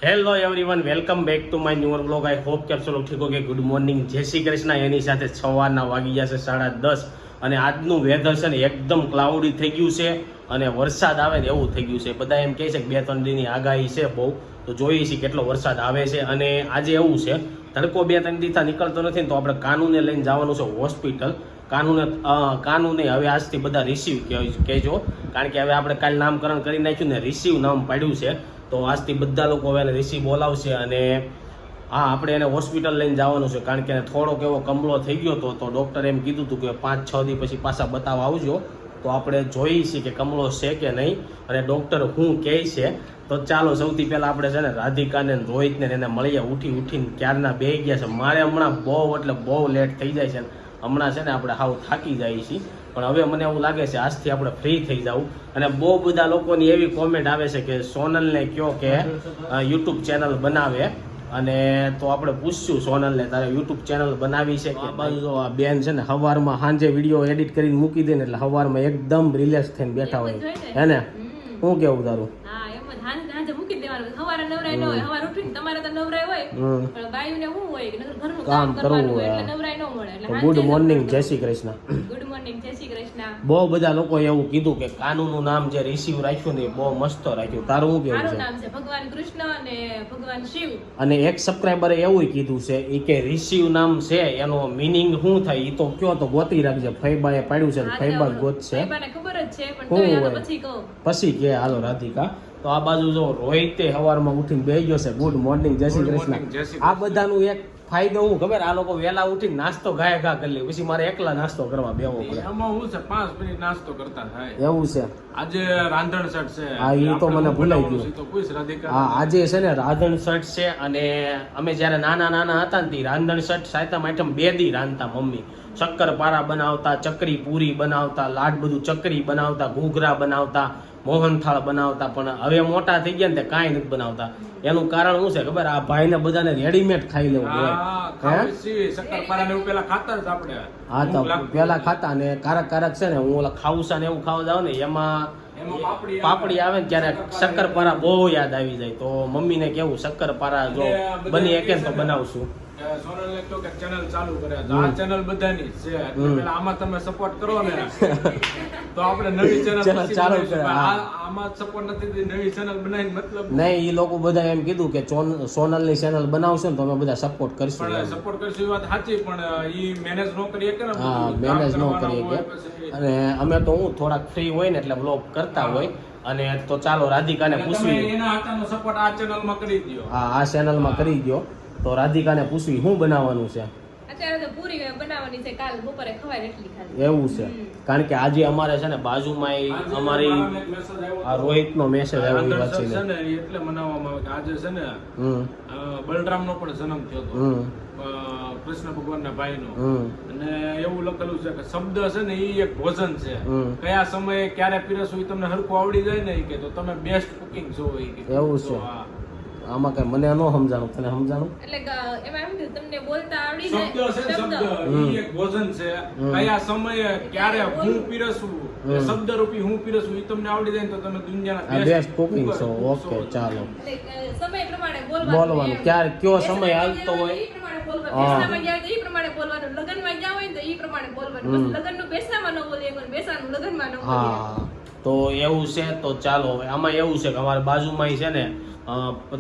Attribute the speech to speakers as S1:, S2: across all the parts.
S1: Hello everyone, welcome back to my new vlog. I hope કે આપ સૌ ઠીક હો કે ગુડ મોર્નિંગ, જય શ્રી કૃષ્ણ. એની સાથે સવારના વાગી ગયા છે 10:30 અને આજનું વેધર છે ને એકદમ ક્લાઉડી થઈ ગયું છે અને વરસાદ આવે ને એવું થઈ ગયું છે. બધા એમ કહે છે કે 2-3 દિનની આગાહી છે બહુ, તો જોઈએ છીએ કેટલો વરસાદ આવે છે. અને આજે એવું છે તડકો 2-3 દિવસથી નીકળતો નથી ને તો આપણે કાનુને લઈને જવાનું છે હોસ્પિટલ. કાનુને હવે આજથી બધા રિસીવ કહેજો, કારણ કે હવે આપણે કાલે નામકરણ કરી નાખ્યું ને રિસીવ નામ પાડ્યું છે, તો આજથી બધા લોકો હવે એને રિસીવ બોલાવશે. અને હા, આપણે એને હોસ્પિટલ લઈને જવાનું છે, કારણ કે એને થોડોક એવો કમળો થઈ ગયો હતો, તો ડૉક્ટરે એમ કીધું હતું કે 5-6 દિવસ પછી પાછા બતાવવા આવજો. તો આપણે જોઈએ છીએ કે કમળો છે કે નહીં અને ડૉક્ટર શું કહે છે. તો ચાલો સૌથી પહેલાં આપણે છે ને રાધિકાને રોહિતને એને મળીએ. ઉઠીને ક્યારના બે ગયા છે. મારે હમણાં બહુ લેટ થઈ જાય છે. હમણાં છે ને આપણે હાવ થાકી જઈએ છીએ, પણ હવે મને એવું લાગે છે આજથી આપણે ફ્રી થઈ જવું. અને બહુ બધા લોકોની એવી કોમેન્ટ આવે છે કે સોનલને કહો કે યુટ્યુબ ચેનલ બનાવે, અને તો આપણે પૂછશું સોનલને તારે યુટ્યુબ ચેનલ બનાવી છે કે. બાજુ આ બેન છે ને સવારમાં સાંજે વિડીયો એડિટ કરીને મૂકી દે ને એટલે સવારમાં એકદમ રિલેક્સ થઈને બેઠા હોય હે ને. શું કેવું તારું? કામ કરવું હોય. ગુડ મોર્નિંગ, જય શ્રી કૃષ્ણ.
S2: ગુડ મોર્નિંગ, જય શ્રી કૃષ્ણ.
S1: બહુ બધા લોકો એવું કીધું કે કાનુનું નામ જે રિસીવ રાખ્યું ને બહુ મસ્ત રાખ્યું. તારું શું કેવું છે?
S2: નામ છે ભગવાન કૃષ્ણ અને ભગવાન શિવ.
S1: અને એક સબસ્ક્રાઇબરે એવું કીધું છે એ કે રિસીવ નામ છે એનો મીનિંગ શું થાય એ તો કયો, તો ગોતી રાખજે. ફૈબાએ પાડ્યું છે, ફૈબા ગોતશે.
S2: ફૈબાને ખબર જ છે, પણ તોય આને પછી કહો.
S1: પછી કે હાલો રાધિકા. તો આ બાજુ જો રોહિતે સવારમાં ઉઠીને બેસી ગયો છે. ગુડ મોર્નિંગ, જય શ્રી કૃષ્ણ. આ બધાનું એક ફાયદો હું ખબર, આ લોકો વહેલા ઉઠીને નાસ્તો ઘા કરી લે, પછી મારે એકલા નાસ્તો કરવા બેવો પડે.
S3: એમાં હું છે 5 મિનિટ નાસ્તો કરતા થાય.
S1: એવું છે.
S3: આજે રાંધણ સટ છે.
S1: હા, એ તો મને ભૂલાઈ ગયું.
S3: તો પૂછ રાધિકા.
S1: હા, આજે છે ને રાંધણ સટ છે. અને અમે જ્યારે નાના હતા ને રાંધણ સટ સાયતમ આઈટમ 2 દી રાંધતા મમ્મી. શક્કરપારા બનાવતા, ચકરી પૂરી બનાવતા, લાડ બધું ચકરી બનાવતા, ઘૂઘરા બનાવતા, મોહનથાળ બનાવતા. પણ હવે મોટા થઈ ગયા ને તે કાંઈ નથી બનાવતા. એનું કારણ શું છે ખબર? આ ભાઈને બધાને રેડીમેડ ખાઈ લેવું હોય.
S3: શક્કરપારા ને એવું પેલા ખાતા જ આપણે.
S1: હા, તો પેલા ખાતા ને કારક છે ને, હું ઓલા ખાઉસા ને એવું ખાવા જાવ ને એમાં પાપડી આવે ને ત્યારે શક્કરપારા બહુ યાદ આવી જાય. તો મમ્મીને કેવું શક્કરપારા જો બની શકે ને તો બનાવશું.
S3: સોનલને કહો કે ચેનલ ચાલુ કરે. આ ચેનલ બધાની છે, એટલે પેલા આમાં તમે સપોર્ટ કરો ને તો આપણે નવી ચેનલ
S1: ચાલુ કરે.
S3: આમાં સપોર્ટ નથી, નવી ચેનલ બનાવીને મતલબ
S1: નહીં. એ લોકો બધા એમ કીધું કે સોનલની ચેનલ બનાવશો ને તો અમે બધા સપોર્ટ કરશું.
S3: પણ સપોર્ટ કરશું એ વાત સાચી, પણ ઈ મેનેજ ન કરી શકે ને.
S1: હા, મેનેજ ન કરી શકે. અને અમે તો હું થોડાક ફ્રી હોય ને એટલે વ્લોગ કરતા હોય. અને તો ચાલો રાધિકાને પૂછવી.
S3: એના હાથનો સપોર્ટ આ ચેનલમાં કરી દો.
S1: હા, આ ચેનલમાં કરી દો. તો રાધિકાને પૂછવી શું બનાવવાનું છે.
S2: અત્યારે તો પૂરી બનાવવાની છે, કાલ બપોરે ખવાય એટલી ખાલી.
S1: એવું છે, કારણ કે આજે અમારે છે ને બાજુમાં અમારી આ રોહિતનો મેસેજ આવ્યો એ વાત છે
S3: ને, એટલે મનાવવામાં આવે કે આજે છે ને બલરામનો પણ જન્મ થયો હતો, કૃષ્ણ ભગવાનના ભાઈનો. અને એવું લખેલું છે કે શબ્દ છે ને એ એક ભોજન છે, કયા સમયે ક્યારે પીરસવું એ તમને હરખું આવડી જાય ને કે તો તમે બેસ્ટ કુકિંગ છો.
S1: એવું છે. આમાં કઈ મને ન સમજાણું, તને સમજાણું?
S2: એટલે એમાં એમ કે તમને બોલતા આવડી
S3: શબ્દ છે, શબ્દ ઈ એક ભોજન છે. કયા સમયે ક્યારે હું પીરસવું, શબ્દ રૂપી હું પીરસવું ઈ તમને આવડી જાય તો તમે દુનિયાના
S1: બેસ્ટ કુકિંગ છો. ઓકે, ચાલો.
S2: સમય પ્રમાણે
S1: બોલવાનું ક્યારે કયો સમય હાલતો હોય
S2: બેસનામાં ગયા તો ઈ પ્રમાણે બોલવાનું, લગનમાં ગયા હોય તો ઈ પ્રમાણે બોલવાનું. લગનનું બેસનામાં ન બોલીએ, પણ બેસાનું લગનમાં ન બોલીએ.
S1: હા, તો એવું છે. તો ચાલો, હવે આમાં એવું છે કે અમારા બાજુમાં છે ને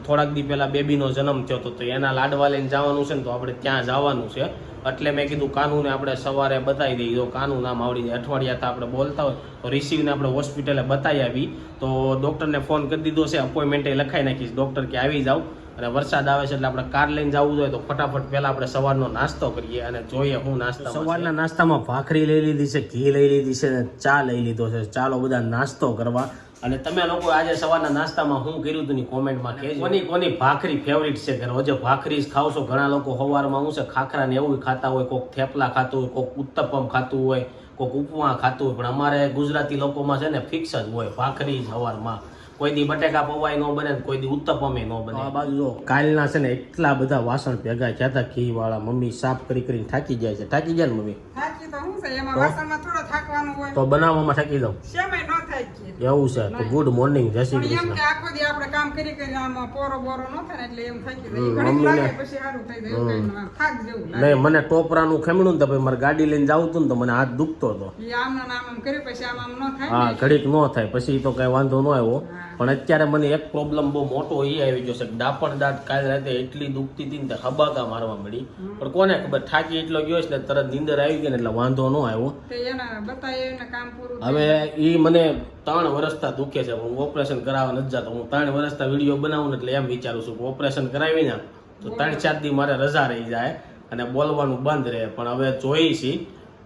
S1: થોડાક દી પહેલા બેબીનો જન્મ થયો હતો, તો એના લાડવા લઈને જવાનું છે ને, તો આપણે ત્યાં જવાનું છે. એટલે મેં કીધું કાનુને આપણે સવારે બતાવી દઈએ. જો કાનું નામ આવડી જાય, અઠવાડિયા તો આપણે બોલતા હોય તો રિસીવને આપણે હોસ્પિટલે બતાવી આવી. તો ડૉક્ટરને ફોન કરી દીધો છે, અપોઇન્ટમેન્ટ લખાઈ નાખીશ. ડૉક્ટર કે આવી જાવ. અને વરસાદ આવે છે એટલે આપણે કાર લઈને જવું જોઈએ, તો ફટાફટ પહેલા આપણે સવારનો નાસ્તો કરીએ અને જોઈએ હું નાસ્તા. સવારના નાસ્તામાં ભાખરી લઈ લીધી છે, ઘી લઈ લીધી છે અને ચા લઈ લીધો છે. ચાલો બધા નાસ્તો કરવા. અને તમે લોકો આજે સવારના નાસ્તામાં શું કર્યું હતું ની કોમેન્ટમાં કહેજો. કોની ભાખરી ફેવરિટ છે કે રોજે ભાખરી જ ખાવ છો? ઘણા લોકો સવારમાં શું છે ખાખરા ને એવું ખાતા હોય, કોઈક થેપલા ખાતું હોય, કોઈક ઉત્તપમ ખાતું હોય, કોઈક ઉપમા ખાતું હોય. પણ અમારે ગુજરાતી લોકોમાં છે ને ફિક્સ જ હોય ભાખરી જ સવારમાં. કોઈ દી બટેકા પૌવા ન બને, કોઈ દી ઉત્તપમે ન બને. આ બાજુ જો કાલના છે ને એટલા બધા વાસણ ભેગા થયા હતા ઘી વાળા. મમ્મી સાફ કરીને થાકી જાય છે. થાકી જાય ને મમ્મી?
S4: થાકી તો હું છે એમાં વાસણમાં થોડો થાકવાનું હોય
S1: તો બનાવવામાં થાકી દઉં.
S4: શેમાં ન થાકી. છે
S1: એવું છે તો ગુડ મોર્નિંગ જય શ્રી
S4: પણ એમ
S1: કૃષ્ણ.
S4: કે આખો દી આપણે કામ કરી આમ પોરો બોરો ન થાય ને એટલે એમ થઈ ગયું ઘડીક લાગે પછી સારું થઈ જાય એવું કઈ થાક જેવું લાગે
S1: નહીં મને ટોપરાનું ખેમણું ને તો પછી મારે ગાડી લઈને જાવું હતું ને તો મને હાથ દુખતો હતો.
S4: ઈ આમ ને આમ કરી પછી આમ ન થાય
S1: હા
S4: ને
S1: ઘડીક ન થાય પછી તો કઈ વાંધો ન આવ્યો. પણ અત્યારે મને એક પ્રોબ્લેમ બહુ મોટો એ આવી ગયો છે કે ડાપણ દાંત કાલે રાતે એટલી દુખતી હતી ને તે હબાકા મારવા મળી. પણ કોને ખબર થાકી એટલો ગયો છે ને તરત નીંદર આવી ગઈ ને એટલે વાંધો ન આવ્યો.
S4: તે એના બતાય એને કામ પૂરું
S1: હવે ઈ મને 3 વર્ષથી દુખે છે. હું ઓપરેશન કરાવવા નથી જતો. હું 3 વર્ષથી વિડીયો બનાવું ને એટલે એમ વિચારું છું કે ઓપરેશન કરાવી ને તો 3-4 દી મારે રજા રહી જાય અને બોલવાનું બંધ રહે. પણ હવે જોઈ છીએ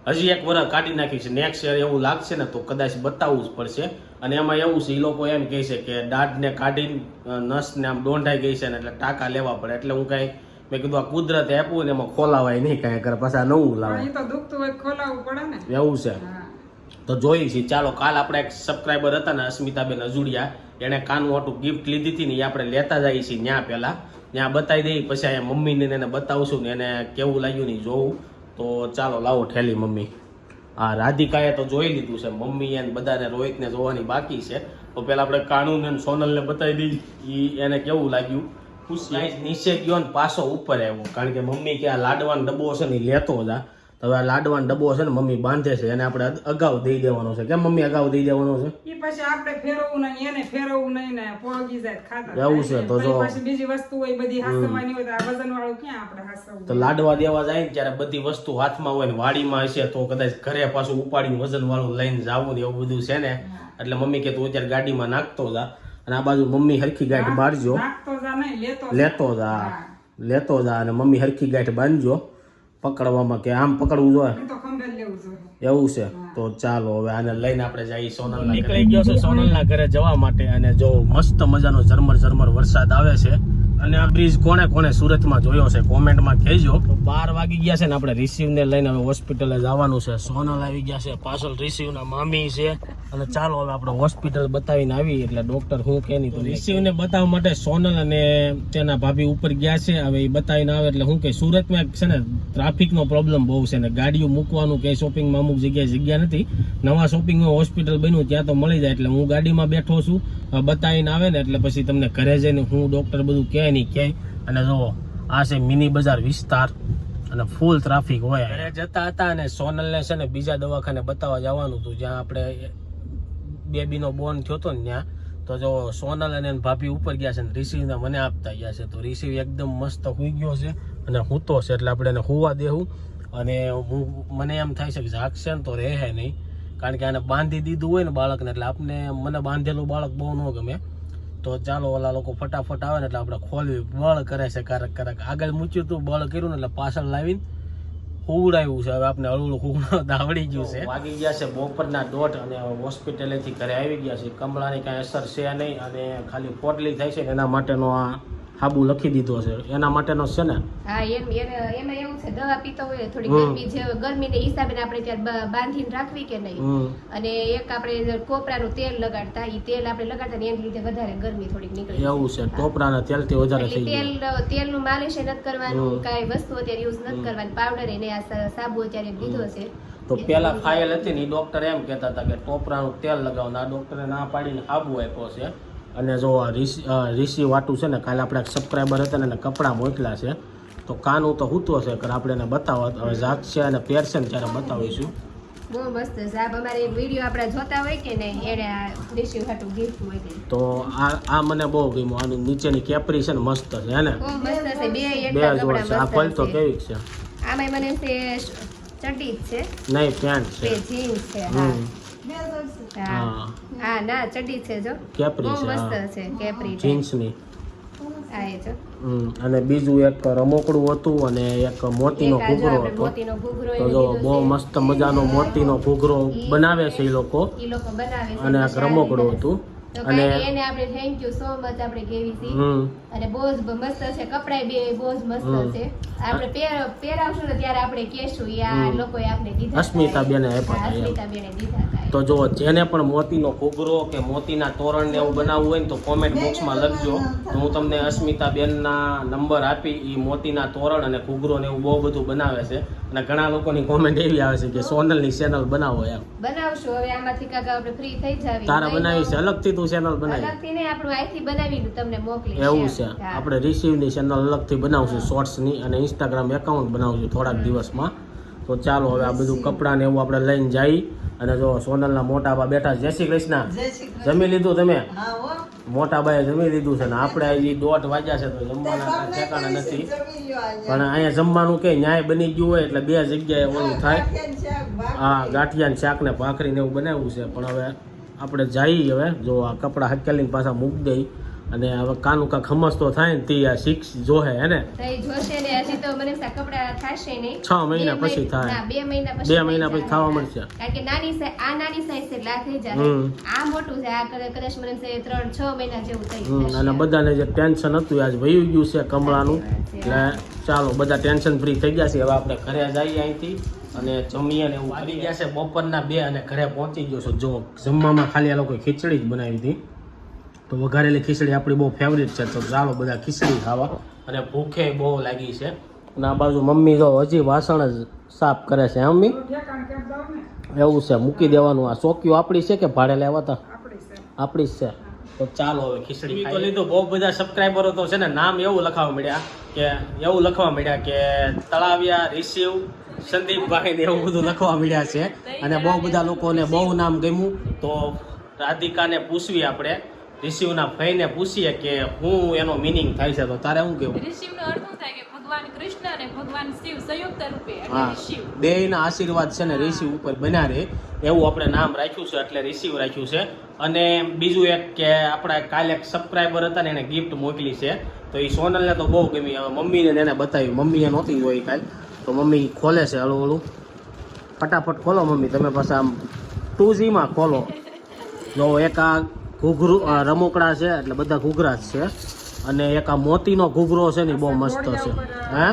S1: હજી 1 વર્ષ કાઢી નાખી છે. નેક્સ્ટ યર એવું લાગશે ને તો કદાચ બતાવવું જ પડશે. અને એમાં એવું છે એ લોકો એમ કહે છે કે દાઢને કાઢીને નસને આમ ડોંઢાઈ ગઈ છે ને એટલે ટાંકા લેવા પડે. એટલે હું કાંઈ મેં કીધું આ કુદરતે આપ્યું ને એમાં ખોલાવાય નહીં કાંઈ કરે પાછા નવું લાવે
S4: પણ ઈ તો દુખતું હોય તો ખોલાવવું પડે ને
S1: એવું છે.
S4: હા
S1: તો જોઈ છીએ. ચાલો કાલ આપણે એક સબસ્ક્રાઈબર હતા ને અસ્મિતાબેન અજુડિયા એને કાનું ઓટું ગિફ્ટ લીધી હતી ને એ આપણે લેતા જઈએ છીએ ત્યાં પહેલા ત્યાં બતાવી દઈએ પછી અહીંયા મમ્મીને એને બતાવશું ને એને કેવું લાગ્યું નહીં જોવું. તો ચાલો લાવો ઠેલી મમ્મી. હા રાધિકાએ તો જોઈ લીધું છે. મમ્મી એને બધાને રોહિતને જોવાની બાકી છે. તો પેલા આપણે કાનૂન અને સોનલને બતાવી દઈએ એને કેવું લાગ્યું. ખુશી નીચે ગયો ને પાછો ઉપર આવ્યો કારણ કે મમ્મી કે આ લાડવાનો ડબ્બો છે ને ઈ લેતો હતા. તો હવે આ લાડવાનો ડબ્બો છે ને મમ્મી બાંધે છે એને આપણે અગાઉ દઈ દેવાનો છે. કેમ મમ્મી અગાઉ દઈ દેવાનો છે?
S4: ઈ પછી આપણે ફેરવવું નહીં એને ફેરવવું નહીં ને પોગી જાય ખાતા
S1: એવું છે તો જો
S4: પછી બીજી વસ્તુ હોય બધી હાસવાની હોય તો આ વજન વાળું ક્યાં આપણે હાસવું
S1: તો લાડવા દેવા જાય ને ત્યારે બધી વસ્તુ હાથમાં હોય ને વાડીમાં હશે તો કદાચ ઘરે પાછું ઉપાડીને વજન વાળું લઈને જાવું ને એવું બધું છે ને એટલે મમ્મી કે તું અત્યારે ગાડીમાં નાખતો જા અને આ બાજુ મમ્મી હરખી ગાંઠ બાંધજો.
S4: નાખતો જા નહીં
S1: લેતો જા અને મમ્મી હરખી ગાંઠ બાંધજો પકડવામાં કે આમ પકડવું જોઈએ
S4: ઈ તો ખંભે લેવું જોઈએ
S1: એવું છે. તો ચાલો હવે આને લઈને આપણે જઈએ સોનલ નીકળી ગયો છે સોનલના ઘરે જવા માટે. અને જો મસ્ત મજાનો ઝરમર વરસાદ આવે છે. અને આ બ્રિજ કોને સુરતમાં જોયો છે કોમેન્ટમાં કહેજો. તો 12 વાગી ગયા છે ને આપણે રિસીવને લઈને હવે હોસ્પિટલે જવાનું છે. સોનલ આવી ગયા છે પાછળ રિસીવના મામી છે. અને ચાલો હવે આપણે હોસ્પિટલ બતાવીને આવી એટલે ડોક્ટર હું કે નહીં તો રિસીવને બતાવવા માટે સોનલ અને તેના ભાભી ઉપર ગયા છે. હવે એ બતાવીને આવે એટલે હું કે સુરતમાં છે ને ટ્રાફિકનો પ્રોબ્લેમ બહુ છે ને ગાડીઓ મૂકવાનું કે શોપિંગમાં અમુક જગ્યા નથી. નવા શોપિંગમાં હોસ્પિટલ બન્યું ત્યાં તો મળી જાય એટલે હું ગાડીમાં બેઠો છું. બતાવીને આવે ને એટલે પછી તમને ઘરે જઈને હું ડોક્ટર બધું કહે નહીં કહે. અને જો આ છે મિની બજાર વિસ્તાર અને ફૂલ ટ્રાફિક હોય. ઘરે જતા હતા અને સોનલને છે ને બીજા દવાખાને બતાવવા જવાનું હતું જ્યાં આપણે બેબીનો બોર્ન થયો હતો ને ત્યાં. તો જો સોનલ અને એની ભાભી ઉપર ગયા છે ને રિસીવને મને આપતા ગયા છે. તો રિસીવ એકદમ મસ્ત હુઈ ગયો છે અને હૂતો છે એટલે આપણે એને હુવા દેવું. અને મને એમ થાય છે કે જાગશે ને તો રહે નહીં કારણ કે આને બાંધી દીધું હોય ને બાળકને એટલે મને બાંધેલું બાળક બહુ ન ગમે. તો ચાલો ઓલા લોકો ફટાફટ આવે ને એટલે આપણે ખોલવી બળ કરે છે કારક આગળ મૂક્યું હતું બળ કર્યું ને એટલે પાછળ લાવીને હુવડાવ્યું છે. હવે આપણે હળવું હુવડાવતા આવડી ગયું છે. વાગી ગયા છે બપોરના 1:30 અને હોસ્પિટલેથી ઘરે આવી ગયા છે. કમળાની કાંઈ અસર છે નહીં અને ખાલી પોટલી થાય છે એના માટેનો આ હાબુ લખી દીધો છે એના માટેનો છે ને.
S2: હા એમાં એવું છે દવા પીતો હોય થોડી ગરમીને હિસાબે આપણે ત્યારે બાંધીને રાખવી કે નહીં. અને એક આપણે કોપરાનું તેલ લગાડતા એ તેલ આપણે લગાડતા ને એના લીધે વધારે ગરમી થોડીક નીકળે
S1: એવું છે. ટોપરાના તેલથી વધારે થઈ
S2: જાય. તેલનું માલિશ નથી કરવાનું કાંઈ વસ્તુ અત્યારે યુઝ નથી કરવાની પાવડર એને આ સાબુ અત્યારે લીધો છે.
S1: તો પેલા ફાઇલ હતી ને એ ડોક્ટર એમ કહેતા હતા કે ટોપરાનું તેલ લગાવવાનું. આ ડોક્ટરે ના પાડીને હાબુ આપ્યો છે. અને જો રિસી વાટું છે ને કાલે આપણે સબસ્ક્રાઈબર હતા ને એને કપડાં મોકલ્યા છે. તો કાનું તો હૂતો છે કે આપણે એને બતાવવા હવે જાગશે અને પહેરશે ને ત્યારે બતાવીશું.
S2: બહુ મસ્ત સાહેબ અમારે વિડીયો આપણે જોતા હોય કે નહીં એને રિસીવ હાટું ગિફ્ટ મોકલી.
S1: તો આ મને બહુ ગમ્યું. આનું નીચેની કેપરી છે ને મસ્ત છે હે ને
S2: બહુ મસ્ત છે. બે
S1: જોડ છે. આ ફલ તો કેવી છે
S2: આમાં મને છે ચડ્ડી જ છે
S1: નહીં પેન્ટ છે
S2: જીન્સ છે. હા ના ચડ્ડી છે જો
S1: કેપરી
S2: બહુ
S1: છે
S2: મસ્ત છે કેપરી
S1: જીન્સની.
S2: આ એ જો
S1: અને બીજું એક રમકડું હતું અને એક મોતીનો ઘૂઘરો હતો.
S2: મોતીનો ઘૂઘરો
S1: તો જો બહુ મસ્ત મજાનો મોતીનો ઘૂઘરો બનાવે છે એ લોકો
S2: બનાવે છે
S1: અને એક રમકડું હતું.
S2: અને એને આપણે થેન્ક યુ સો મચ આપણે કેવી છે. અને બહુ જ મસ્ત છે કપડાય બે બહુ જ મસ્ત છે. આપણે પહેરાવશું ને ત્યારે આપણે કહેશું આ લોકોએ આપણે દીધા
S1: અસ્મિતા બેને આપ્યા હતા.
S2: અસ્મિતા બેને દીધા હતા
S1: તો જો જેને પણ મોતીનો ઘૂઘરો કે મોતીના તોરણ ને એવું બનાવવું હોય ને તો કોમેન્ટ બોક્સમાં લખજો. તો હું તમને અસ્મિતા બેનના નંબર આપી. એ મોતીના તોરણ અને ઘૂઘરો ને એવું બહુ બધું બનાવે છે. અને ઘણા લોકોની કોમેન્ટ એવી આવે છે કે સોનલની ચેનલ બનાવો એમ.
S2: બનાવશું હવે આમાંથી કાકા આપણે ફ્રી થઈ જાવી.
S1: તારા બનાવી છે અલગથી તું ચેનલ બનાવી?
S2: અલગથી ને આપણું અહીંથી બનાવીને તમને મોકલીશ.
S1: એવું છે. આપણે રિસીવની ચેનલ અલગથી બનાવશું શોર્ટ્સની અને ઇન્સ્ટાગ્રામ એકાઉન્ટ બનાવશું થોડાક દિવસમાં. તો ચાલો હવે આ બધું કપડાં ને એવું આપણે લઈને જઈ. અને જો સોનલના મોટા બા બેઠા. જય શ્રી કૃષ્ણ. જમી લીધું તમે? મોટા બાએ જમી લીધું છે ને આપણે હજી 1:30 વાગ્યા છે તો જમવાના ઠેકાણા નથી. પણ અહીંયા જમવાનું કે ન્યાય બની ગયું હોય એટલે 2 જગ્યાએ ઓલું થાય. હા, ગાંઠિયા ને શાક ને ભાખરી ને એવું બનાવ્યું છે. પણ હવે આપણે જઈએ. હવે જો આ કપડાં હકેલીને પાછા મૂકી દઈ. અને હવે કાનું કા ખમસ તો થાય ને તે આ 6 જોહે હે ને
S2: જોશે ને હજી તો મને કપડા થશે નહીં.
S1: 6 મહિના પછી થાય.
S2: ના 2 મહિના પછી.
S1: 2 મહિના પછી થવા મળશે.
S2: કારણ કે નાની સાઈઝ એટલે આ થઈ જાય. આ મોટું છે. આ કદાચ મને 3-6 મહિના જેવું થઈ જશે.
S1: અને બધાને જે ટેન્શન હતું આજ વહી ગયું છે કમળાનું. એટલે ચાલો બધા ટેન્શન ફ્રી થઈ ગયા છે. હવે આપણે ઘરે જઈએ અહીંથી અને જમીએ ને એવું કરી ગયા છે. બપોરના 2 અને ઘરે પહોંચી ગયો છું. જો જમવામાં ખાલી આ લોકોએ ખીચડી જ બનાવી હતી. તો વઘારેલી ખીચડી આપણી બહુ ફેવરિટ છે. તો ચાલો બધા ખીચડી ખાવા. અને ભૂખે બહુ લાગી છે. અને આ બાજુ મમ્મી જો હજી વાસણ જ સાફ કરે છે. મમ્મી એવું છે મૂકી દેવાનું. આ ચોકીઓ આપણી છે કે ભાડે લેવા હતા? આપણી જ છે. તો ચાલો હવે ખીચડી ખાઈ લીધું. બહુ બધા સબસ્ક્રાઈબરો તો છે ને નામ એવું લખવા મળ્યા કે તળાવિયા રિસીવ સંદીપભાઈ ને એવું બધું લખવા મળ્યા છે. અને બહુ બધા લોકોને બહુ નામ ગમ્યું. તો રાધિકાને પૂછવી આપણે રિસીવના ભાઈને પૂછીએ કે હું એનો મિનિંગ થાય છે. તો તારે શું કેવું?
S5: રિસીવનો અર્થ શું થાય કે ભગવાન કૃષ્ણ અને ભગવાન શિવ સંયુક્ત રૂપે એટલે
S1: હા,
S5: રિસીવ.
S1: બેયના આશીર્વાદ છે ને રિસીવ ઉપર બન્યા રહે એવું આપણે નામ રાખ્યું છે એટલે રિસીવ રાખ્યું છે. અને બીજું એક કે આપણા કાલે એક સબસ્ક્રાઈબર હતા ને એને ગિફ્ટ મોકલી છે. તો એ સોનલને તો બહુ ગમી. હવે મમ્મીને એને બતાવી. મમ્મીએ નહોતી હોય કાલ. તો મમ્મી ખોલે છે હળવું ફટાફટ ખોલો મમ્મી. તમે પાછા આમ 2Gમાં ખોલો. જો એક આ ઘૂઘરું રમકડા છે એટલે બધા ઘૂઘરા જ છે. અને એક આ મોતીનો ઘૂઘરો છે ને બહુ મસ્ત છે. હે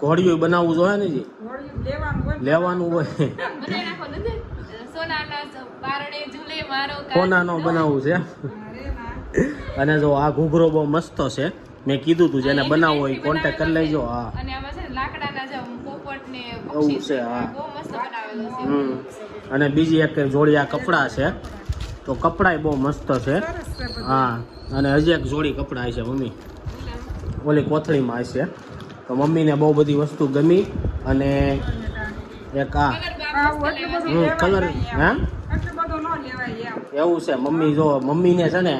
S1: ઘોડિયું બનાવવું જોઈએ ને જી લેવાનું હોય.
S5: બનાવી નાખો નથી સોનાના બારણે ઝૂલે મારો
S1: કોનાનો બનાવવું છે. અને જો આ ઘૂઘરો બહુ મસ્ત છે. મેં કીધું તું જેને બનાવવો હોય કોન્ટેક્ટ કરી લેજો. હા,
S5: અને આમાં છે ને લાકડાના જે પોપટ ને
S1: એવું
S5: પક્ષી
S1: છે. હા,
S5: બહુ મસ્ત બનાવેલો છે.
S1: અને બીજી એક જોડી આ કપડાં છે. તો કપડાય બહુ મસ્ત છે. હા, અને હજી એક જોડી કપડાં છે મમ્મી ઓલી કોથળીમાં છે. તો મમ્મીને બહુ બધી વસ્તુ ગમી. અને એક આ કલર હે એવું છે. મમ્મી જો મમ્મીને છે ને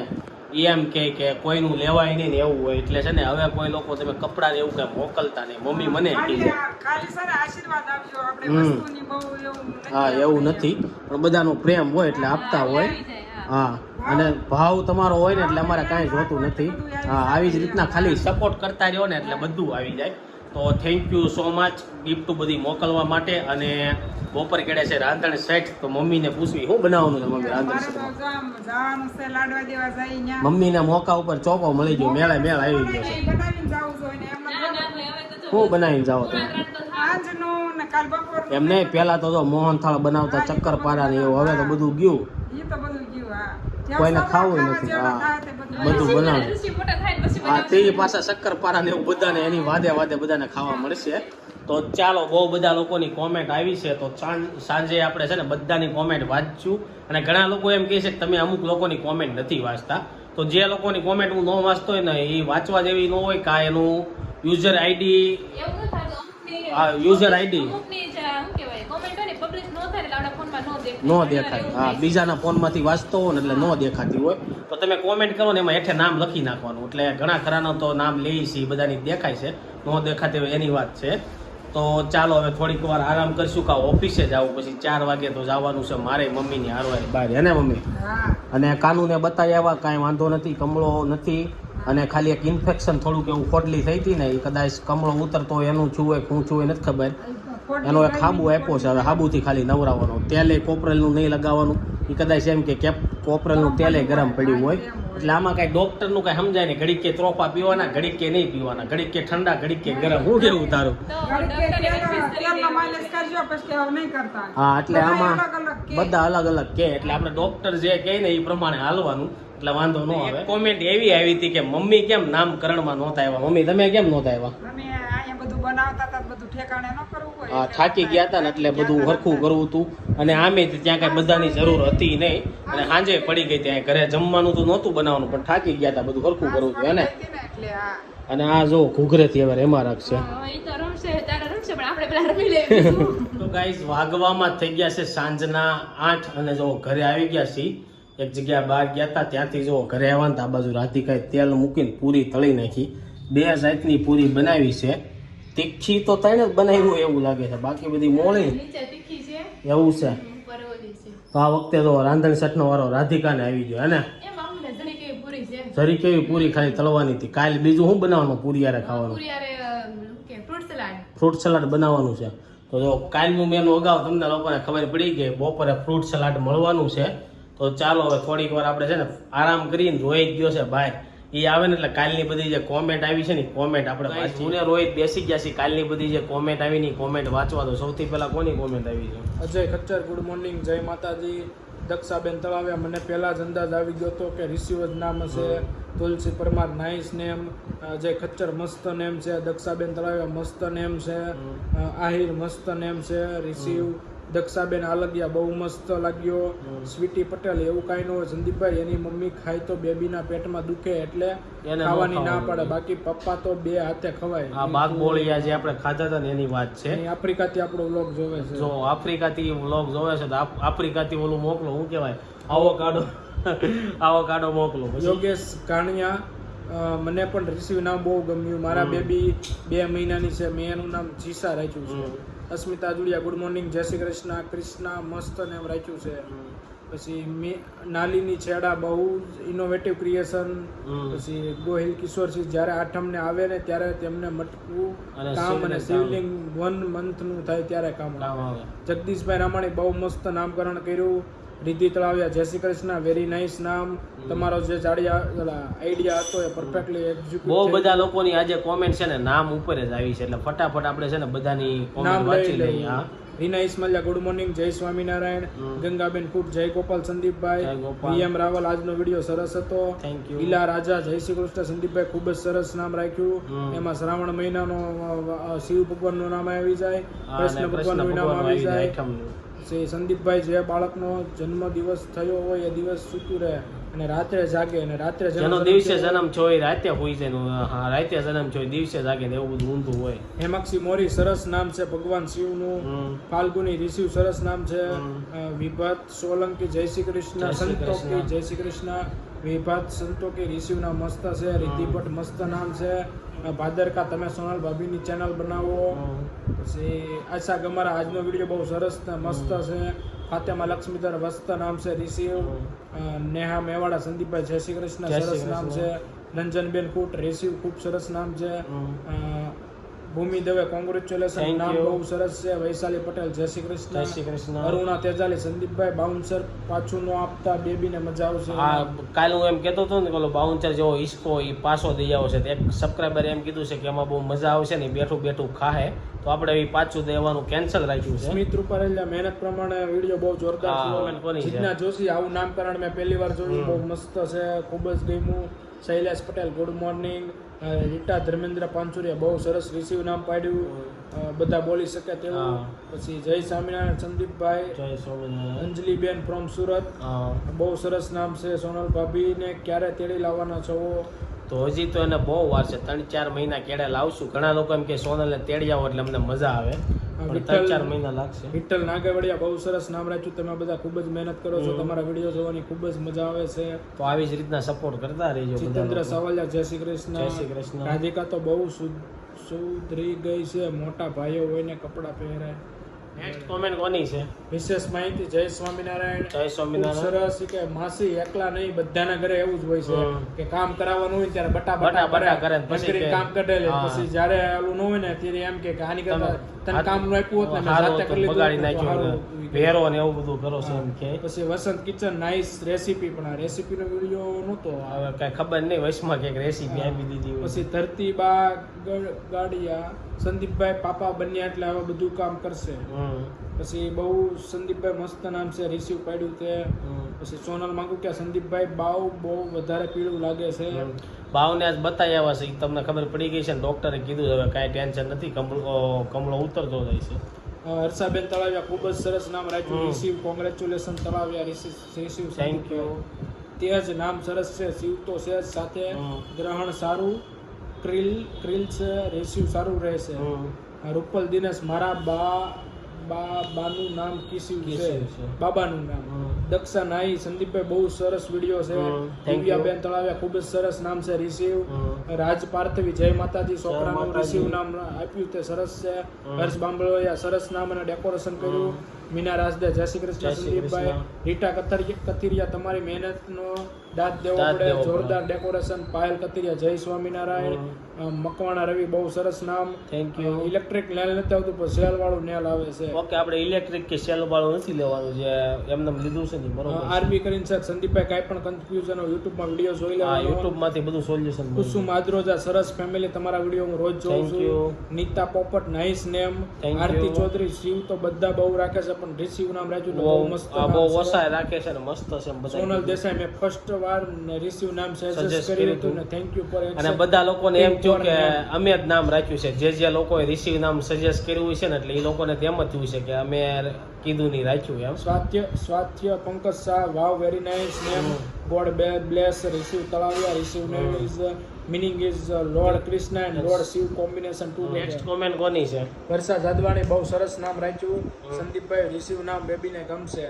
S1: એમ કે કોઈનું લેવાય નહીં ને એવું હોય એટલે છે ને હવે કોઈ લોકો તમે કપડાં ને એવું કઈ મોકલતા નહીં. મમ્મી મને કીધું. હા, એવું નથી પણ બધાનો પ્રેમ હોય એટલે આપતા હોય. હા, અને ભાવ તમારો હોય ને એટલે અમારે કાંઈ જોતું નથી. હા, આવી જ રીતના ખાલી સપોર્ટ કરતા રહ્યો ને એટલે બધું આવી જાય. તો thank you so much gift બધી મોકલવા માટે. અને બપોર કેડે છે રાંધણ સેટ. તો મમ્મીને પૂછવી શું બનાવવાનું છે મમ્મી રાંધણ સેટ? મમ્મીને મોકા ઉપર ચોકો મળી ગયો. મેળ આવી ગયો છે. શું બનાવીને જાઓ તમે? એમ નહીં, પેલા તો જો મોહનથાળ બનાવતા ચક્કરપારા ને એવું. હવે તો બધું ગયું. કોઈને ખાવું નથી. હા, બધું બનાવે. હા, તે પાછા શક્કરપારા ને એવું બધાને એની વાદે બધાને ખાવા મળશે. તો ચાલો બહુ બધા લોકોની કોમેન્ટ આવી છે. તો સાંજે આપણે છે ને બધાની કોમેન્ટ વાંચશું. અને ઘણા લોકો એમ કહે છે કે તમે અમુક લોકોની કોમેન્ટ નથી વાંચતા. તો જે લોકોની કોમેન્ટ હું ન વાંચતો હોય ને એ વાંચવા જેવી ન હોય કા એનું યુઝર આઈડી નો દેખાય. હા, બીજાના ફોનમાંથી વાંચતો હોય ને એટલે નો દેખાતી હોય. તો તમે કોમેન્ટ કરો ને એમાં હેઠે નામ લખી નાખવાનું. એટલે ઘણા ખરાનો તો નામ લઈ છે બધાની દેખાય છે. નો દેખાતી હોય એની વાત છે. તો ચાલો હવે થોડીક વાર આરામ કરશું. કા ઓફિસે જવું પછી 4 વાગે તો જવાનું છે મારે મમ્મીની હારવાય બહાર. હે ને મમ્મી? અને કાનુને બતાવી આવ્યા કાંઈ વાંધો નથી. કમળો નથી. અને ખાલી એક ઇન્ફેક્શન થોડુંક એવું ખોડલી થઈ હતી ને એ કદાચ કમળો ઉતરતો હોય એનું છું હોય શું છું હોય નથી ખબર. એનો એક હાબુ આપ્યો છે. હવે હાબુથી ખાલી નવરાવવાનો. તેલે કોપરેલનું નહીં લગાવવાનું. એ કદાચ એમ કે કોપરલનું તેલે ગરમ પડ્યું હોય. એટલે આમાં કાંઈ ડોક્ટરનું કાંઈ સમજાય નહીં. ઘડીક કે ત્રોપા પીવાના, ઘડીક કે નહીં પીવાના, ઘડીક કે ઠંડા, ઘડીક કે ગરમ. શું કેવું તારું?
S5: તો
S4: ઘડીક
S5: ડોક્ટરે
S4: તેલનો માલિશ કરજો પછી હવે નહીં કરતા.
S1: હા, એટલે આમાં
S4: અલગ-અલગ કે.
S1: બધા અલગ અલગ કે એટલે આપણે ડોક્ટર જે કહે ને એ પ્રમાણે હાલવાનું, એટલે વાંધો ન આવે. કોમેન્ટ એવી આવી હતી કે મમ્મી કેમ નામકરણમાં નહોતા આવ્યા. મમ્મી તમે કેમ નહોતા આવ્યા?
S4: અમે અહીંયા બધું બનાવતા હતા, બધું ઠેકાણે ન કરવું હોય.
S1: હા, થાકી ગયા હતા ને એટલે બધું હરખું કરવું હતું. અને આમે ત્યાં કાંઈ બધાની જરૂર હતી નહીં. અને સાંજે પડી ગઈ ત્યાં ઘરે જમવાનું તો નહોતું બનાવવાનું, પણ થાકી ગયા હતા, બધું હરખું કરવું હતું ને.
S4: એટલે હા.
S1: અને આ જો ઘૂઘરેથી હવે એમાં રાખશે.
S5: ઈ તો રમશે, તારે રમશે, પણ આપણે પેલા રમી લેવું.
S1: તો ગાઈઝ વાગવામાં થઈ ગયા છે સાંજના 8 અને જો ઘરે આવી ગયા છીએ. એક જગ્યાએ બહાર ગયા હતા, ત્યાંથી જો ઘરે આવ્યા ને આ બાજુ રાધિકાએ તેલ મૂકીને પૂરી તળી નાખી. 2 જાતની પૂરી બનાવી છે. તીખી તો તણે જ બનાવ્યું એવું લાગે છે, બાકી બધી મોળી
S5: નીચે તીખી છે,
S1: એવું છે.
S5: ઉપર ઓલી છે.
S1: તો આ વખતે તો રાંધણ સેટનો વારો રાધિકાને આવી ગયો હે ને.
S5: એમ અમને જણી કેવી પૂરી છે.
S1: જરી કેવી પૂરી ખાલી તળવાની હતી. કાલે બીજું શું બનાવવાનું? પૂરી યારે ખાવાનું,
S5: પૂરી હારે કે ફ્રૂટ સલાડ.
S1: ફ્રૂટ સલાડ બનાવવાનું છે. તો જો કાલનું મેનુ અગાઉ તમને લોકોને ખબર પડી કે બપોરે ફ્રૂટ સલાડ મળવાનું છે. તો ચાલો હવે થોડીક વાર આપણે છે ને આરામ કરીને રોહિત ગયો છે બહાર. એ આવે ને એટલે કાલની બધી જે કોમેન્ટ આવી છે ને કોમેન્ટ આપણે હું ને રોહિત બેસી ગયા છીએ. કાલની બધી જે કોમેન્ટ આવી ને કોમેન્ટ વાંચવા દો. સૌથી પહેલા કોની કોમેન્ટ આવી છે?
S6: અજય ખચ્ચર, ગુડ મોર્નિંગ, જય માતાજી. દક્ષાબેન તળાવ્યા, મને પહેલા જ અંદાજ આવી ગયો હતો કે રિસીવ જ નામ હશે. તુલસી પરમાર, નાઇસ નેમ. અજય ખચ્ચર મસ્ત નેમ છે. દક્ષાબેન તળાવ્યા મસ્ત નેમ છે. આહિર મસ્ત નેમ છે. રિસીવ. દક્ષાબેન આલગિયા, બહુ મસ્ત લાગ્યો. સ્વીટી પટેલ, એવું કાંઈ ન હોય સંદીપભાઈ, એની મમ્મી ખાય તો બેબીના પેટમાં દુખે એટલે
S1: એને
S6: ખાવાની
S1: ન
S6: ના
S1: ખાવાનું.
S6: પડે, બાકી પપ્પા તો 2 હાથે ખવાય.
S1: આ બાગ બોળિયા જે આપણે ખાધા હતા ને એની વાત છે.
S6: અહીં આફ્રિકાથી આપણો વ્લોગ જોવે છે.
S1: જો આફ્રિકાથી વ્લોગ જોવે છે તો આફ્રિકાથી ઓલું મોકલો, શું કહેવાય, આવો કાડો મોકલો. પછી
S6: યોગેશ કાણિયા, મને પણ રિસીવ નામ બહુ ગમ્યું. મારા બેબી 2 મહિનાની છે, મેં એનું નામ જીસા રાખ્યું છે. અસ્મિતા જુડિયા, ગુડ મોર્નિંગ, જય શ્રી કૃષ્ણ. કૃષ્ણા મસ્ત નામ રાખ્યું છે. પછી નાલીની છેડા, બહુ ઇનોવેટિવ ક્રિએશન. પછી ગોહિલ કિશોરસિંહ, જ્યારે આઠમને આવે ને ત્યારે તેમને મટકું
S1: અને
S6: કામ અને
S1: શિવલિંગ
S6: શિવલિંગ 1 મંથનું થાય ત્યારે કામ
S1: કામ
S6: આવે.
S1: આવે.
S6: જગદીશભાઈ રામાણી, બહુ મસ્ત નામકરણ કર્યું. રિદ્ધિ તળાવ્યા, જય શ્રી કૃષ્ણ, વેરી નાઇસ નામ. તમારો જે આઈડિયા હતો એ પરફેક્ટલી એક્ઝિક્યુટ.
S1: બહુ બધા લોકોની આજે કોમેન્ટ છે ને નામ ઉપર જ આવી છે, એટલે ફટાફટ આપણે છે ને બધાની કોમેન્ટ
S6: નામ
S1: વાંચી
S6: લઈ
S1: લઈએ. હા,
S6: રીના ઇસ્માલિયા, ગુડ મોર્નિંગ, જય સ્વામિનારાયણ. ગંગાબેન કુટ, જય ગોપાલ સંદીપભાઈ.
S1: જય ગોપાલ.
S6: VM રાવલ, આજનો વિડીયો સરસ હતો.
S1: Thank you.
S6: ઈલા રાજા, જય શ્રી કૃષ્ણ સંદીપભાઈ, ખૂબ જ સરસ નામ રાખ્યું. એમાં શ્રાવણ મહિનાનો શિવ ભગવાનનું નામ આવી જાય, કૃષ્ણ ભગવાનનું નામ આવી જાય. શ્રી સંદીપભાઈ, જે બાળકનો જન્મદિવસ થયો હોય એ દિવસ સૂતું રહે અને રાત્રે જાગે, અને રાત્રે
S1: જેનો દિવસે જન્મ થયો હોય રાતે હોય છે, હા રાતે જન્મ થયો દિવસે જાગે ને એવું બધું ઊંધું હોય.
S6: હેમાક્ષી મોરી, સરસ નામ છે ભગવાન શિવનું. ફાલ્ગુની રિસીવ, સરસ નામ છે. વિભાત સોલંકી, જય શ્રી કૃષ્ણ.
S1: જય શ્રી કૃષ્ણ.
S6: સંતોકી, જય શ્રી કૃષ્ણ. વિભાત સંતોકી, રિસીવ નામ મસ્ત છે. રિદ્ધિ ભટ્ટ, મસ્ત નામ છે. ભાદરકા, તમે સોનલ ભાભીની ચેનલ બનાવો. પછી આશા ગમારા, આજનો વિડીયો બહુ સરસ ને મસ્ત છે. ફાતેમા લક્ષ્મીધર, મસ્ત નામ છે. રિસીવ. નેહા મેવાડા, સંદીપભાઈ, જય શ્રી કૃષ્ણ,
S1: જય શ્રી
S6: સરસ નામ છે. રંજનબેન કુટ, રિસીવ, ખૂબ સરસ નામ છે. ભૂમિ દવે, કોંગ્રેચ્યુલેશન,
S1: Thank
S6: નામ
S1: you.
S6: બહુ સરસ છે. વૈશાલી પટેલ, જય શ્રી
S1: જય શ્રી
S6: કૃષ્ણ.
S1: કૃષ્ણ.
S6: અરુણા તેજાલી, સંદીપભાઈ, બાઉન્સર પાછું નો આપતા બેબીને મજા આવશે.
S1: આ કાલે હું એમ કહેતો હતો ને કે ઓલો બાઉન્સર જેવો હિસ્કો એ પાછો દઈ આવો છે. તો એક સબસ્ક્રાઈબરે એમ કીધું છે કે એમાં બહુ મજા આવશે ને બેઠું બેઠું ખાહે, તો આપણે એ પાછું દેવાનું કેન્સલ રાખ્યું છે.
S6: સ્મિત રૂપારેલિયા, મહેનત પ્રમાણે વિડીયો બહુ જોરદાર
S1: હા,
S6: છે.
S1: comment કોની છે?
S6: જીજ્ઞા જોશી, આવું નામકરણ મેં પહેલી વાર જોયું, બહુ મસ્ત છે, ખૂબ જ ગમ્યું. Shailesh Patel, good morning. રીટા ધર્મેન્દ્ર પાંચુરિયા, બહુ સરસ રિસીવ નામ પાડ્યું, બધા બોલી શકે તેવું.
S1: હા.
S6: પછી જય સ્વામિનારાયણ સંદીપભાઈ.
S1: જય સ્વામિનારાયણ.
S6: અંજલિબેન ફ્રોમ સુરત,
S1: હા.
S6: બહુ સરસ નામ છે. સોનલ ભાભીને ક્યારે તેડી લાવવાના છો?
S1: તો હજી તો એને બહુ વાર છે, 3-4 મહિના કેળે લાવશું. ઘણા લોકો એમ કે સોનલને તેડી આવો એટલે અમને મજા આવે, પણ 3-4 મહિના લાગશે.
S6: વિઠ્ઠલ નાગવડિયા, બહુ સરસ નામ રાખ્યું. તમે બધા ખૂબ જ મહેનત કરો છો, તમારા વિડીયો જોવાની ખૂબ જ મજા આવે છે.
S1: તો આવી જ રીતના સપોર્ટ કરતા રહેજો બધા
S6: જીતેન્દ્ર
S1: લોકો.
S6: સાવલિયા, જય શ્રી કૃષ્ણ.
S1: જય શ્રી કૃષ્ણ.
S6: રાધિકા તો બહુ સુધરી ગઈ છે, મોટા ભાઈઓ હોઈને કપડાં પહેરાય.
S1: નેક્સ્ટ કોમેન્ટ કોની છે?
S6: વિશેષ માહિતી. જય સ્વામિનારાયણ.
S1: જય સ્વામિનારાયણ.
S6: ખૂબ સરસ કે માસી એકલા નહીં, બધાના ઘરે એવું જ હોય છે કે કામ કરાવવાનું હોય ત્યારે બટા
S1: બટા
S6: બટા
S1: કરે ને પછી
S6: પછી
S1: કે-
S6: કામ કરે લે.
S1: હા.
S6: પછી જ્યારે આલું ન હોય ને ત્યારે એમ કે આની કરતા તને કામ નું આપ્યું હોત ને મેં
S1: હારું
S6: જાતે
S1: હતું,
S6: કરી લીધું
S1: બગાડી
S6: હોત ને તો
S1: નાખ્યું
S6: હારું
S1: ને.
S6: હતું.
S1: ભેરો ને એવું બધું કરો છો એમ કે
S6: પછી વસંત કિચન નાઈસ રેસીપી, પણ આ રેસીપી નો વિડીયો નહોતો.
S1: હવે કઈ ખબર નહીં વચમાં કઈક રેસીપી આપી દીધી હોય.
S6: પછી ધરતીબા ગાડિયા સંદીપભાઈ પાપા બન્યા એટલે હવે બધું કામ કરશે. પછી બહુ સંદીપભાઈ મસ્ત નામ છે, રિસીવ પાડ્યું તે. પછી સોનલ માંગુ કે સંદીપભાઈ બાવ બહુ વધારે પીળું લાગે છે.
S1: ભાવને આજ બતાવી આવ્યા છે ઈ તમને ખબર પડી ગઈ છે ને ડોક્ટરે કીધું છે હવે કાંઈ ટેન્શન નથી, કમળો ઉતરતો જાય છે.
S6: હર્ષાબેન તળાવિયા ખૂબ જ સરસ નામ રાખ્યું. Rishiv congratulation Talaviya. Rishiv
S1: thank you.
S6: તેજ નામ સરસ છે. શિવ તો છે જ સાથે. ગ્રહણ સારું. ક્રિલ છે. રિસીવ સારું રહેશે. રૂપલ દિનેશ મારા બાનું નામ કિશિવ છે. બાબાનું નામ દક્ષા નાઈ. સંદીપભાઈ બહુ સરસ વિડીયો છે. દિવ્યાબેન તળાવિયા ખૂબ જ સરસ નામ છે. રિસીવ. રાજ પાર્થવી જય માતાજી. છોકરાનું રિસીવ નામ આપ્યું તે સરસ છે. હર્ષ બાંબળિયા સરસ નામ અને ડેકોરેશન કર્યું. મીના રાજદે જય શ્રી કૃષ્ણ. સંદીપભાઈ. રીટા કથિરિયા તમારી મહેનતનો દાદ દેવો પડે. જોરદાર ડેકોરેશન. પાયલ કથિરિયા જય સ્વામિનારાયણ. મકવાણા રવિ બહુ સરસ નામ.
S1: Thank you.
S6: ઇલેક્ટ્રિક નેલ નથી આવતું પણ સેલ વાળું નેલ આવે છે.
S1: ઓકે, આપણે ઇલેક્ટ્રિક કે સેલ વાળું નથી લેવાનું, જે એમને લીધું છે ને ઈ બરોબર છે.
S6: આરબી કરીને છે. સંદીપભાઈ કાંઈ પણ કન્ફ્યુઝન હોય યુટ્યુબમાં વિડીયો જોઈ
S1: હા,
S6: લેવાનો.
S1: યુટ્યુબ માંથી બધું સોલ્યુશન
S6: કુસુમ આદ્રોજા સરસ ફેમિલી. તમારા વિડીયો હું રોજ જોઉં
S1: Thank you.
S6: છું. Nita Popat nice name.
S1: Thank
S6: Aarti
S1: you.
S6: Chaudhary. Shiv તો બધા બહુ રાખે છે પણ રિસીવ નામ રાખ્યું તો બહુ મસ્ત નામ
S1: બહુ
S6: છે.
S1: ઓછા રાખે છે ને મસ્ત છે એમ બધા.
S6: સોનલ દેસાઈ મેં ફર્સ્ટ વાર રિસીવ નામ
S1: Suggest
S6: સજેસ્ટ
S1: કર્યું
S6: કર્યું હતું
S1: હતું.
S6: ને થેન્ક યુ ફોર
S1: અને બધા લોકોને એમ થયું કે અમે જ નામ રાખ્યું છે. જે લોકોએ રિસીવ નામ સજેસ્ટ કર્યું હોય છે ને એટલે એ લોકોને તેમ જ થયું છે કે અમે કીધું નહીં રાખ્યું એમ.
S6: સ્વાસ્થ્ય Pankaj Shah. Wow very nice name. God bless. Rishiv Talaviya. Rishiv name is meaning is Lord Krishna and Lord Shiv combination together.
S1: Next comment કોની છે?
S6: વર્ષા જાદવાણી બહુ સરસ નામ રાખ્યું. સંદીપભાઈ રિસીવ નામ બેબીને ગમશે.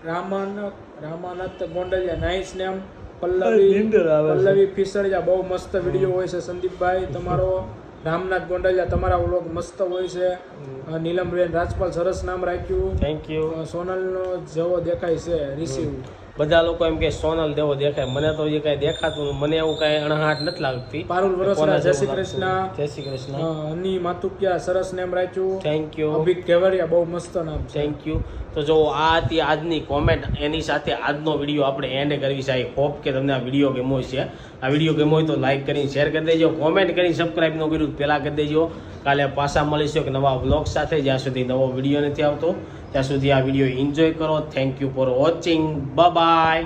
S6: Ramanand Gondaliya nice name. પલ્લવી ફિસરિયા બહુ મસ્ત વિડીયો હોય છે. સંદીપભાઈ તમારો. રામનાથ ગોંડલિયા તમારા વ્લોગ મસ્ત હોય છે. નીલમબેન રાજપાલ સરસ નામ રાખ્યું.
S1: Thank you.
S6: સોનલનો જેવો દેખાય છે. રિસીવ.
S1: બધા લોકો એમ કે સોનલ દેવો દેખાય, મને તો એ કઈ દેખાતું નથી. મને એવું કઈ અણહાટ નથી લાગતી.
S6: પારુલ વરોસરા
S1: કોના
S6: જય
S1: જેવું
S6: શ્રી કૃષ્ણ.
S1: લાગતું? જય શ્રી કૃષ્ણ.
S6: અની માતુકિયા સરસ નામ રાખ્યું.
S1: Thank you.
S6: અભિક કેવરિયા બહુ મસ્ત નામ છે.
S1: Thank you. તો જો આ હતી આજની કોમેન્ટ, એની સાથે આજનો વિડીયો આપણે એન્ડ કરવી છે. આઈ હોપ કે તમને આ વિડીયો ગમ્યો છે. આ વિડીયો ગમ્યો હોય તો લાઈક કરીને શેર કરી દેજો, કોમેન્ટ કરીને સબસ્ક્રાઈબ ન કર્યું પહેલાં કરી દેજો. કાલે પાછા મળીશું એક નવા વ્લોગ સાથે. જ્યાં સુધી નવો વિડીયો નથી આવતો ત્યાં સુધી આ વિડીયો એન્જોય કરો. Thank you for watching. By.